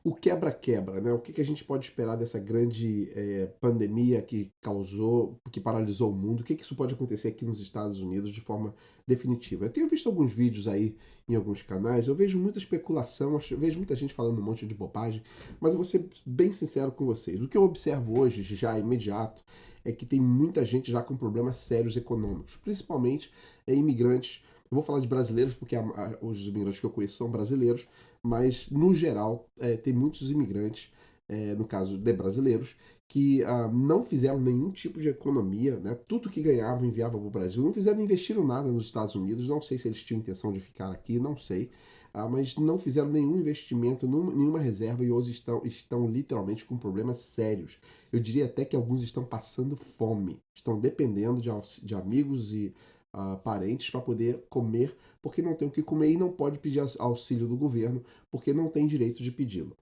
o quebra-quebra, né? O que que a gente pode esperar dessa grande pandemia que causou, que paralisou o mundo? O que que isso pode acontecer aqui nos Estados Unidos de forma definitiva? Eu tenho visto alguns vídeos aí em alguns canais, eu vejo muita especulação, eu vejo muita gente falando um monte de bobagem, mas eu vou ser bem sincero com vocês. O que eu observo hoje, já imediato, é que tem muita gente já com problemas sérios econômicos, principalmente imigrantes. Eu vou falar de brasileiros porque os imigrantes que eu conheço são brasileiros, mas no geral tem muitos imigrantes, no caso de brasileiros, que não fizeram nenhum tipo de economia, né? Tudo que ganhavam enviavam para o Brasil, não fizeram, investiram nada nos Estados Unidos, não sei se eles tinham intenção de ficar aqui, não sei, mas não fizeram nenhum investimento, nenhuma reserva e hoje estão literalmente com problemas sérios. Eu diria até que alguns estão passando fome, estão dependendo de amigos e parentes para poder comer, porque não tem o que comer e não pode pedir auxílio do governo, porque não tem direito de pedi-lo.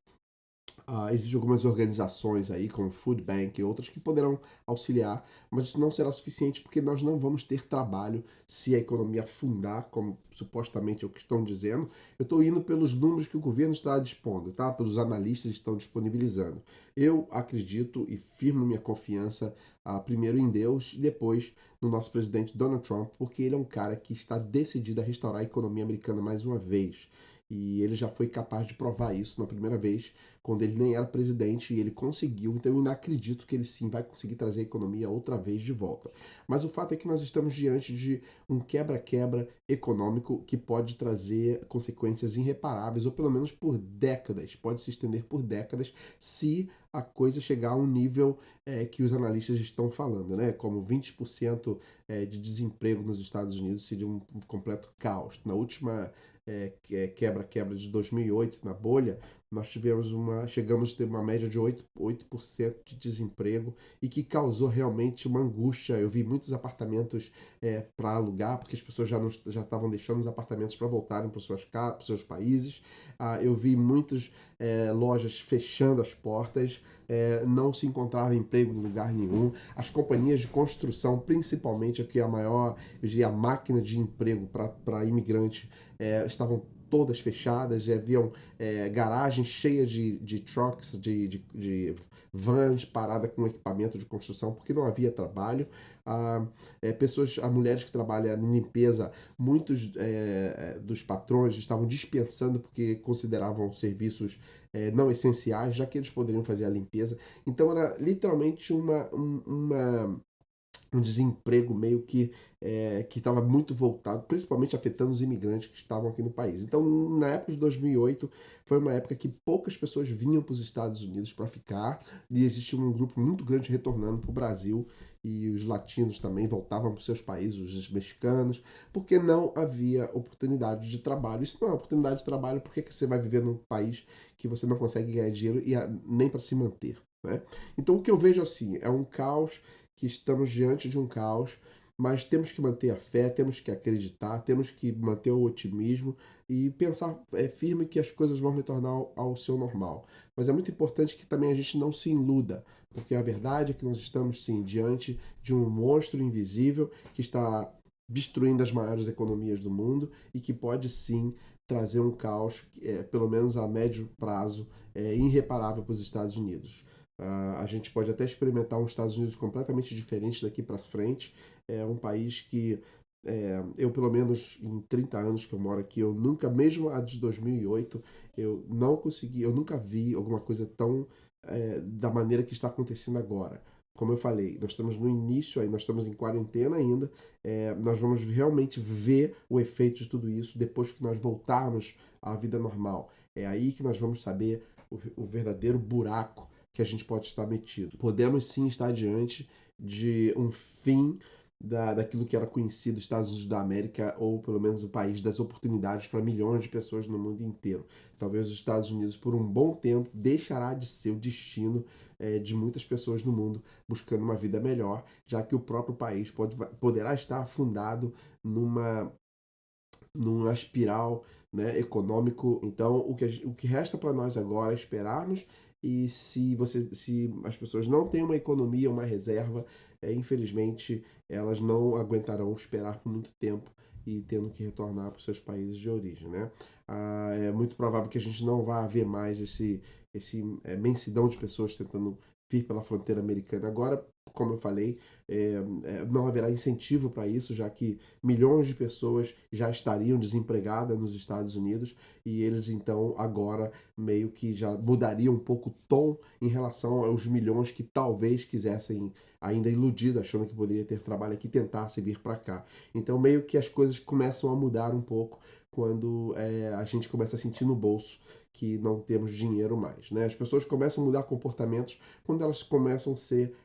Existem algumas organizações aí, como Food Bank e outras, que poderão auxiliar, mas isso não será suficiente porque nós não vamos ter trabalho se a economia afundar, como supostamente é o que estão dizendo. Eu estou indo pelos números que o governo está dispondo, tá? Pelos analistas que estão disponibilizando. Eu acredito e firmo minha confiança primeiro em Deus e depois no nosso presidente Donald Trump, porque ele é um cara que está decidido a restaurar a economia americana mais uma vez. E ele já foi capaz de provar isso na primeira vez, quando ele nem era presidente e ele conseguiu. Então eu ainda acredito que ele sim vai conseguir trazer a economia outra vez de volta. Mas o fato é que nós estamos diante de um quebra-quebra econômico que pode trazer consequências irreparáveis, ou pelo menos por décadas, pode se estender por décadas, se a coisa chegar a um nível que os analistas estão falando, né? Como 20% de desemprego nos Estados Unidos seria um completo caos. Na última quebra-quebra de 2008, na bolha, chegamos a ter uma média de 8% de desemprego e que causou realmente uma angústia. Eu vi muitos apartamentos para alugar, porque as pessoas já estavam deixando os apartamentos para voltarem para os seus países. Eu vi muitas lojas fechando as portas, não se encontrava emprego em lugar nenhum. As companhias de construção, principalmente, aqui a maior, eu diria, a máquina de emprego para imigrantes, estavam todas fechadas, haviam garagens cheias de trucks, de vans parada com equipamento de construção, porque não havia trabalho. Mulheres que trabalham em limpeza, muitos dos patrões estavam dispensando porque consideravam serviços não essenciais, já que eles poderiam fazer a limpeza. Então era literalmente um desemprego meio que estava muito voltado, principalmente afetando os imigrantes que estavam aqui no país. Então, na época de 2008, foi uma época que poucas pessoas vinham para os Estados Unidos para ficar, e existia um grupo muito grande retornando para o Brasil, e os latinos também voltavam para os seus países, os mexicanos, porque não havia oportunidade de trabalho. E se não há oportunidade de trabalho, por que você vai viver num país que você não consegue ganhar dinheiro nem para se manter? Né? Então, o que eu vejo assim é um caos, que estamos diante de um caos, mas temos que manter a fé, temos que acreditar, temos que manter o otimismo e pensar firme que as coisas vão retornar ao seu normal. Mas é muito importante que também a gente não se iluda, porque a verdade é que nós estamos sim diante de um monstro invisível que está destruindo as maiores economias do mundo e que pode sim trazer um caos, pelo menos a médio prazo, irreparável para os Estados Unidos. A gente pode até experimentar um Estados Unidos completamente diferente daqui para frente. É um país que eu, pelo menos em 30 anos que eu moro aqui, eu nunca, mesmo a de 2008, eu não consegui, eu nunca vi alguma coisa tão da maneira que está acontecendo agora. Como eu falei, nós estamos no início, aí nós estamos em quarentena ainda, nós vamos realmente ver o efeito de tudo isso depois que nós voltarmos à vida normal. É aí que nós vamos saber o verdadeiro buraco que a gente pode estar metido. Podemos sim estar diante de um fim daquilo que era conhecido Estados Unidos da América, ou pelo menos o país das oportunidades para milhões de pessoas no mundo inteiro. Talvez os Estados Unidos, por um bom tempo, deixará de ser o destino de muitas pessoas no mundo buscando uma vida melhor, já que o próprio país poderá estar afundado numa espiral, né, econômico. Então, o que resta para nós agora é esperarmos, e se as pessoas não têm uma economia, uma reserva, infelizmente elas não aguentarão esperar por muito tempo e tendo que retornar para os seus países de origem, né? É muito provável que a gente não vá ver mais esse mensidão de pessoas tentando vir pela fronteira americana. Agora, como eu falei, não haverá incentivo para isso, já que milhões de pessoas já estariam desempregadas nos Estados Unidos e eles então agora meio que já mudariam um pouco o tom em relação aos milhões que talvez quisessem, ainda iludido, achando que poderia ter trabalho aqui, tentasse vir para cá. Então meio que as coisas começam a mudar um pouco quando a gente começa a sentir no bolso que não temos dinheiro mais, né? As pessoas começam a mudar comportamentos quando elas começam a ser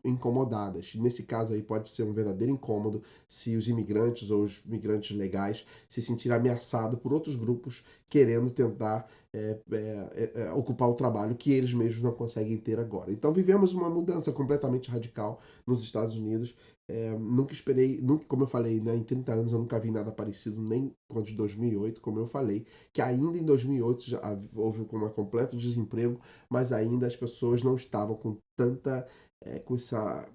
incomodadas. Nesse caso aí pode ser um verdadeiro incômodo se os imigrantes ou os migrantes legais se sentirem ameaçados por outros grupos querendo tentar ocupar o trabalho que eles mesmos não conseguem ter agora. Então vivemos uma mudança completamente radical nos Estados Unidos. Nunca esperei, nunca, como eu falei, né, em 30 anos eu nunca vi nada parecido, nem quando de 2008, como eu falei, que ainda em 2008 já houve um completo desemprego, mas ainda as pessoas não estavam com tanta, com essa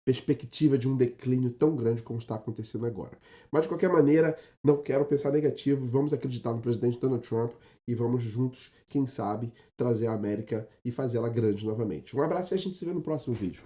perspectiva de um declínio tão grande como está acontecendo agora. Mas de qualquer maneira, não quero pensar negativo, vamos acreditar no presidente Donald Trump e vamos juntos, quem sabe, trazer a América e fazê-la grande novamente. Um abraço e a gente se vê no próximo vídeo.